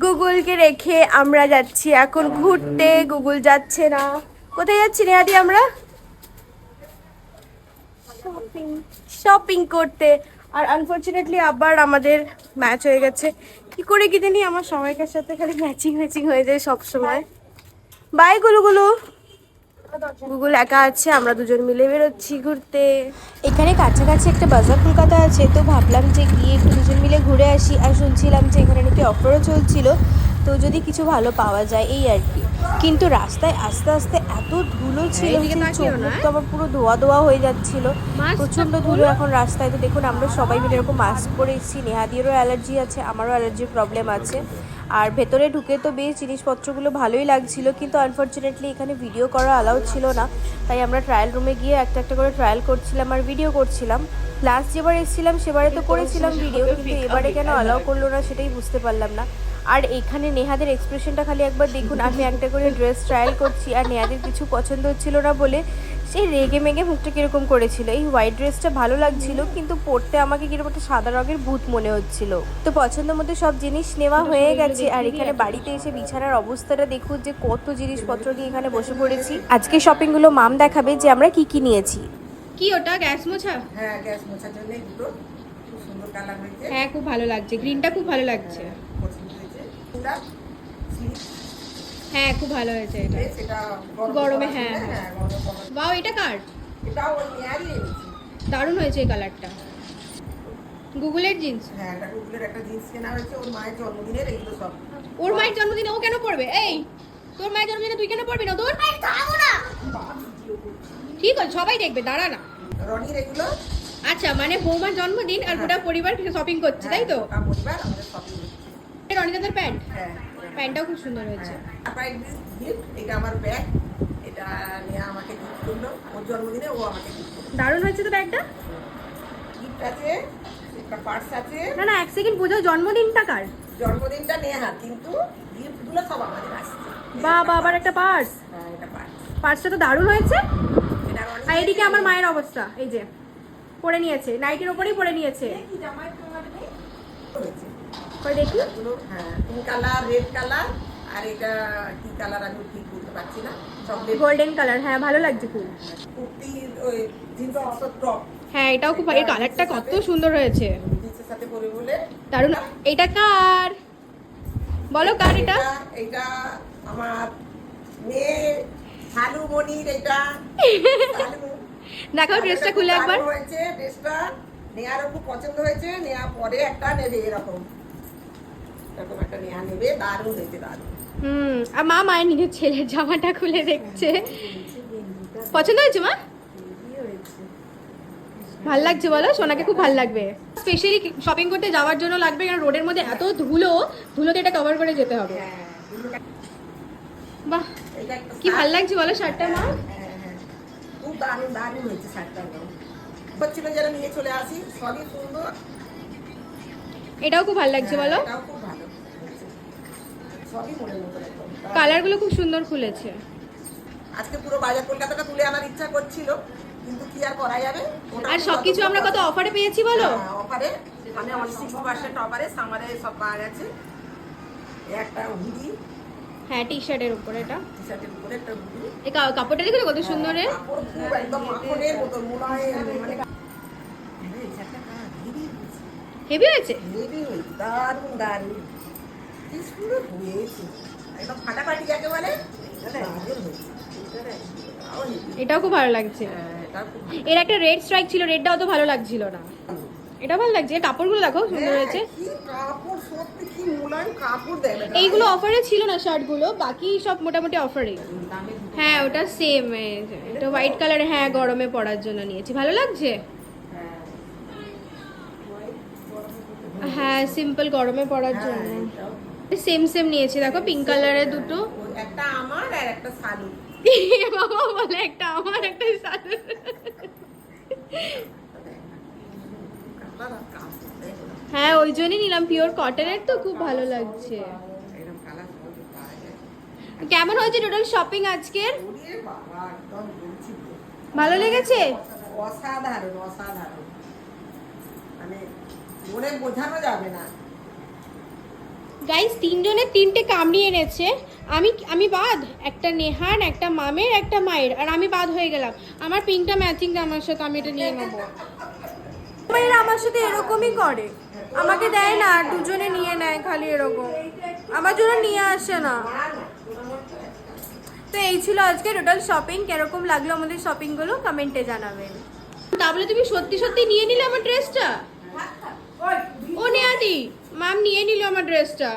গুগলকে রেখে আমরা যাচ্ছি এখন ঘুরতে। গুগল যাচ্ছে না। কোথায় যাচ্ছি নেহাদি আমরা? শপিং শপিং করতে। আর আনফরচুনেটলি আবার আমাদের ম্যাচ হয়ে গেছে। কি করে কি জানি আমার সবাইকার সাথে খালি ম্যাচিং ম্যাচিং হয়ে যায় সব সময়। বাই গুলু গুলু। গুগল একা আছে, আমরা দুজন মিলে বেরোচ্ছি ঘুরতে। এখানে কাছাকাছি একটা বাজার কলকাতা আছে, তো ভাবলাম যে গিয়ে একটু দুজন মিলে ঘুরে আসি। আর শুনছিলাম যে এখানে নাকি অফারও চলছিল, তো যদি কিছু ভালো পাওয়া যায় এই আর কি। কিন্তু রাস্তায় আস্তে আস্তে এত ধুলো ছিল যে চোখ মুখ তো আমার পুরো ধোয়া ধোয়া হয়ে যাচ্ছিল। প্রচণ্ড ধুলো এখন রাস্তায়। তো দেখুন আমরা সবাই মিলে এরকম মাস্ক পরে এসেছি। নেহাদিরও অ্যালার্জি আছে, আমারও অ্যালার্জির প্রবলেম আছে। আর ভেতরে ঢুকে তো বেশ জিনিসপত্রগুলো ভালোই লাগছিল, কিন্তু আনফরচুনেটলি এখানে ভিডিও করা অ্যালাউ ছিল না। তাই আমরা ট্রায়াল রুমে গিয়ে একটা একটা করে ট্রায়াল করছিলাম আর ভিডিও করছিলাম। লাস্ট যেবার এসেছিলাম সেবারে তো করেছিলাম ভিডিও, কিন্তু এবারে কেন অ্যালাউ করলো না সেটাই বুঝতে পারলাম না। আর এখানে নেহাদের এক্সপ্রেশনটা খালি একবার দেখুন। আমি একটা করে ড্রেস ট্রায়াল করছি আর নেহাদের কিছু পছন্দ হচ্ছিল না বলে সেই রেগে মেগে মুখটা কীরকম করেছিল। এই হোয়াইট ড্রেসটা ভালো লাগছিল, কিন্তু পরতে আমাকে কীরকম একটা সাদা রঙের ভূত মনে হচ্ছিল। তো পছন্দ মতো সব জিনিস নেওয়া হয়ে গেছে। আর এখানে বাড়িতে এসে বিছানার অবস্থাটা দেখুন যে কত জিনিসপত্র নিয়ে এখানে বসে পড়েছি। আজকে শপিংগুলো মাম দেখাবে যে আমরা কি কি নিয়েছি। কি ওটা গ্যাস মোছা? হ্যাঁ, গ্যাস মোছার জন্য দুটো খুব সুন্দর কালার হয়েছে। হ্যাঁ, খুব ভালো লাগছে, গ্রিনটা খুব ভালো লাগছে। পছন্দ হয়েছে। হ্যাঁ, খুব ভালো হয়েছে এটা। সেটা গরমে হ্যাঁ হ্যাঁ। বাও, এটা কার? এটাও ওই নিয়ারই এনেছি। দারুণ হয়েছে এই কালারটা। গুগলের জিন্স? হ্যাঁ, এটা গুগলের একটা জিন্স কেনা হয়েছে ওর মায়ের জন্মদিনের। এইগুলো সব ওর মায়ের জন্মদিনে ও কেন পড়বে? এই তোর মায়ের জন্মদিনে তুই কেন পড়বি না? তোর ঠিক আছে, সবাই দেখবে, দাঁড়া না। রনির এগুলো। আচ্ছা, মানে বৌমার জন্মদিন আর গোটা পরিবার শপিং করছে, তাই তো? গোটা পরিবার আমাদের শপিং করছে। রনি দাদার প্যান্ট? হ্যাঁ, প্যান্টটাও খুব সুন্দর হয়েছে। গিফট। এটা আমার ব্যাগ। এটা নিয়ে আমাকে গিফট করলো ওর জন্মদিনে। ও আমাকে গিফট করলো। দারুণ হয়েছে তো ব্যাগটা। গিফট আছে, একটা পার্স আছে। না না, এক সেকেন্ড বোঝাও, জন্মদিনটা কার? জন্মদিনটা নেহার, কিন্তু গিফটগুলো সব আমাদের আসছে। বাবা, আবার একটা পার্স। হ্যাঁ, এটা পার্স। পার্সটা তো দারুণ হয়েছে। এটা রনি। আর এদিকে আমার মায়ের অবস্থা, এই যে পরে নিয়েছে, নাইটের ওপরেই পরে নিয়েছে। কি জামাই তোমার নেই হয়েছে? কই দেখি। হ্যাঁ, পিঙ্ক কালার, রেড কালার, আর এটা কি কালার আমি ঠিক বলতে পারছি না। চকলেট গোল্ডেন কালার, হ্যাঁ ভালো লাগছে খুব। কুর্তি, ওই জিন্স টপ। হ্যাঁ, এটাও খুব, এই কালারটা কত সুন্দর হয়েছে। জিন্সের সাথে পরে বলে দারুণ। এটা কার বলো, কার এটা? এটা আমার মেয়ে শালু মনির। এটা দেখাও ড্রেসটা খুলে একবার। হয়েছে ড্রেসটা। নেয়ারও খুব পছন্দ হয়েছে। নেয়া পরে একটা নেবে, এরকম এরকম একটা নেয়া নেবে। দারুণ হয়েছে, দারুণ। আর মা মায়ের নিজের ছেলের জামাটা খুলে দেখছে। পছন্দ হয়েছে মা? ভাল লাগছে বলো? সোনাকে খুব ভাল লাগবে। স্পেশালি শপিং করতে যাওয়ার জন্য লাগবে, কারণ রোডের মধ্যে এত ধুলোতে এটা কভার করে যেতে হবে। বাহ, কি ভাল লাগছে বলো শার্টটা মা? খুব দারুণ দারুণ হয়েছে শার্টটা। হচ্ছিল যেন নিয়ে চলে আসি, সবই সুন্দর। এটাও খুব ভাল লাগছে বলো? এটাও খুব ভালো, সবই মনের মতো একদম। কালারগুলো খুব সুন্দর খুলেছে। আজকে পুরো বাজার কলকাতাটা তুলে আনার ইচ্ছা করছিল, কিন্তু কি আর করা যাবে। আর সবকিছু আমরা কত অফারে পেয়েছি বলো? অফারে, মানে 60% অফারে সামারে সব পাওয়া গেছে। একটা হুডি। হ্যাঁ, টি শার্টের উপর, এটা টি শার্টের উপরে একটা হুডি। এই কাপড়টা দেখো কত সুন্দর রে। কাপড় খুব একদম মাখনের মতো মোলায়েম, মানে হেভি হয়েছে। হেভি হয়েছে, দারুণ দারুণ। কি সুন্দর হয়েছে, একদম ফাটাফাটি যাকে বলে। এটাও খুব ভালো লাগছে। এর একটা রেড স্ট্রাইক ছিল, রেডটাও তো ভালো লাগছিল না। এটা ভালো লাগছে। কাপড়গুলো দেখো সুন্দর হয়েছে। কি কাপড়, সত্যি কি মোলায়েম কাপড় দেয়। এইগুলো অফারে ছিল না শার্টগুলো, বাকি সব মোটামুটি অফারে। হ্যাঁ, ওটা সেম। এটা হোয়াইট কালার। হ্যাঁ, গরমে পরার জন্য নিয়েছি, ভালো লাগছে। হ্যাঁ, সিম্পল গরমে পরার জন্য সেম সেম নিয়েছি। দেখো পিঙ্ক কালারের দুটো, একটা আমার আর একটা শালু। বাবা বলে একটা আমার একটা শালু। হ্যাঁ, ওই জন্যই নিলাম, পিওর কটনের তো খুব ভালো লাগছে। কেমন হয়েছে টোটাল শপিং আজকের? ভালো লেগেছে? অসাধারণ অসাধারণ, মানে বলে বোঝানো যাবে না। গাইস তিনজনের তিনটে কামড়ি এনেছে, আমি বাদ, একটা নেহার, একটা মামের, একটা মায়ের, আর আমি বাদ হয়ে গেলাম। আমার পিঙ্কটা ম্যাচিং আমার সাথে, আমি এটা নিয়ে নেবো। এরা আমার সাথে এরকমই করে, আমাকে দেয় না, দুজনে নিয়ে নেয় খালি এরকম, আমার জন্য নিয়ে আসে না। তো এই ছিল আজকে টোটাল শপিং। কিরকম লাগলো আমাদের শপিং গুলো কমেন্টে জানাবেন। তাহলে তুমি সত্যি সত্যি নিয়ে নিলে আমার ড্রেসটা? ও নেহাদি, মাম নিয়ে নিল আমার ড্রেসটা।